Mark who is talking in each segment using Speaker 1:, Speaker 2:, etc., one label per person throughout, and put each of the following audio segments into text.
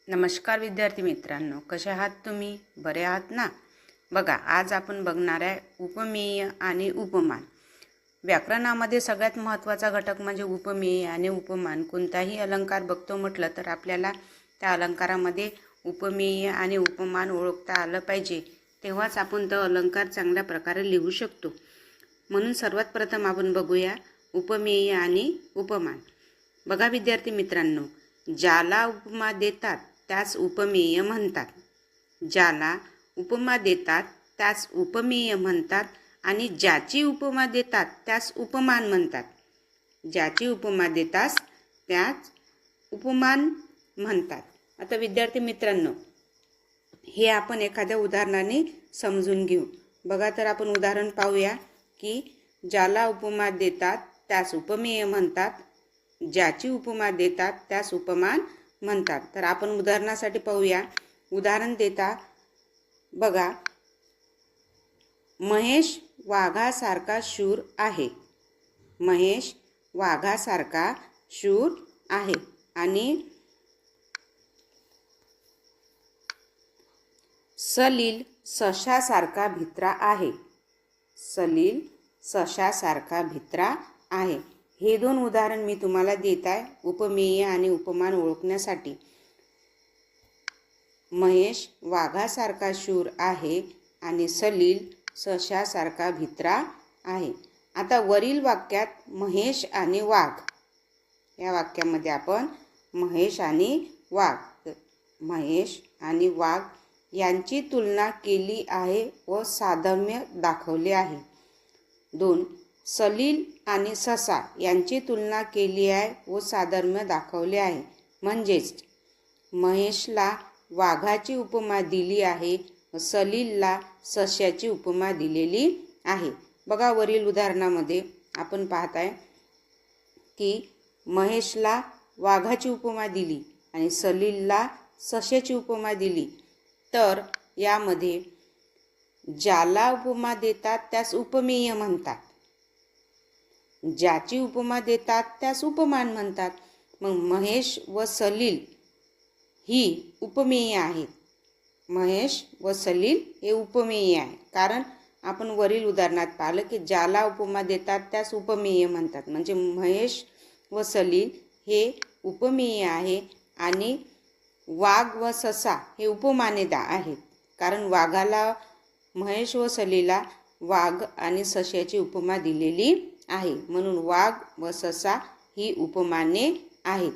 Speaker 1: नमस्कार विद्यार्थी मित्रांनो, कसे आहात तुम्ही? बरे आहात ना? बघा, आज आपण बघणार आहे उपमेय आणि उपमान. व्याकरणामध्ये सगळ्यात महत्त्वाचा घटक म्हणजे उपमेय आणि उपमान. कोणताही अलंकार बघतो म्हटलं तर आपल्याला त्या अलंकारामध्ये उपमेय आणि उपमान ओळखता आलं पाहिजे, तेव्हाच आपण तो अलंकार चांगल्या प्रकारे लिहू शकतो. म्हणून सर्वात प्रथम आपण बघूया उपमेय आणि उपमान. बघा विद्यार्थी मित्रांनो, ज्याला उपमा देतात त्यास उपमेय म्हणतात. ज्याला उपमा देतात त्यास उपमेय म्हणतात आणि ज्याची उपमा देतात त्यास उपमान म्हणतात. ज्याची उपमा देतात त्यास उपमान म्हणतात. आता विद्यार्थी मित्रांनो, हे आपण एखाद्या उदाहरणाने समजून घेऊ. बघा, तर आपण उदाहरण पाहूया की ज्याला उपमा देतात त्यास उपमेय म्हणतात, ज्याची उपमा देतात त्यास उपमान म्हणतात. तर आपण उदाहरणासाठी पाहूया. उदाहरण देता बघा, महेश वाघासारखा शूर आहे. महेश वाघासारखा शूर आहे आणि सलील सशासारखा भित्रा आहे. सलील सशासारखा भित्रा आहे. हे दोन उदाहरण मी तुम्हाला देत आहे उपमेय आणि उपमान ओळखण्यासाठी. महेश वाघासारखा शूर आहे आणि सलील सशासारखा भित्रा आहे. आता वरील वाक्यात महेश आणि वाघ, या वाक्यामध्ये आपण महेश आणि वाघ यांची तुलना केली आहे व साधर्म्य दाखवले आहे. 2. सलील आणि ससा यांची तुलना केली आहे व साधर्म्य दाखवले आहे. म्हणजेच महेशला वाघाची उपमा दिली आहे व सलीलला सश्याची उपमा दिलेली आहे. बघा, वरील उदाहरणामध्ये आपण पाहत आहे की महेशला वाघाची उपमा दिली आणि सलीलला सश्याची उपमा दिली. तर यामध्ये ज्याला उपमा देतात त्यास उपमेय म्हणतात, ज्याची उपमा देतात त्यास उपमान म्हणतात. मग महेश व सलील ही उपमेय आहेत. महेश व सलील हे उपमेय आहे, कारण आपण वरील उदाहरणात पाहिलं की ज्याला उपमा देतात त्यास उपमेय म्हणतात. म्हणजे महेश व सलील हे उपमेय आहे आणि वाघ व ससा हे उपमानेदा आहेत, कारण वाघाला महेश व सलीला वाघ आणि सश्याची उपमा दिलेली आहे. म्हणून वाघ व ससा ही उपमाने आहेत.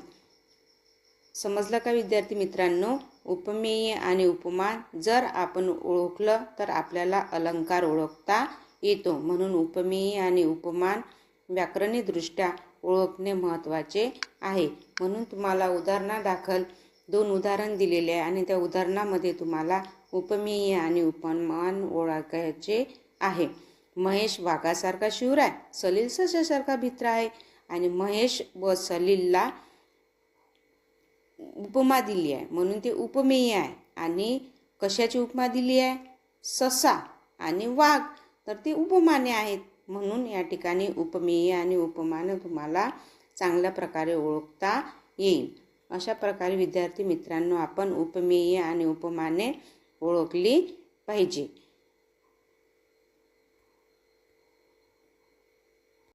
Speaker 1: समजलं का विद्यार्थी मित्रांनो? उपमेय आणि उपमान जर आपण ओळखलं तर आपल्याला अलंकार ओळखता येतो. म्हणून उपमेय आणि उपमान व्याकरणीदृष्ट्या ओळखणे महत्त्वाचे आहे. म्हणून तुम्हाला उदाहरणादाखल 2 उदाहरण दिलेले आहे आणि त्या उदाहरणामध्ये तुम्हाला उपमेय आणि उपमान ओळखायचे आहे. महेश वाघासारखा शूर आहे, सलील सशासारखा भित्रा आहे आणि महेश व सलीलला उपमा दिली आहे म्हणून ते उपमेय आहे. आणि कशाची उपमा दिली आहे? ससा आणि वाघ, तर ते उपमाने आहेत. म्हणून या ठिकाणी उपमेय आणि उपमान तुम्हाला चांगल्या प्रकारे ओळखता येईल. अशा प्रकारे विद्यार्थी मित्रांनो, आपण उपमेय आणि उपमाने ओळखली पाहिजे.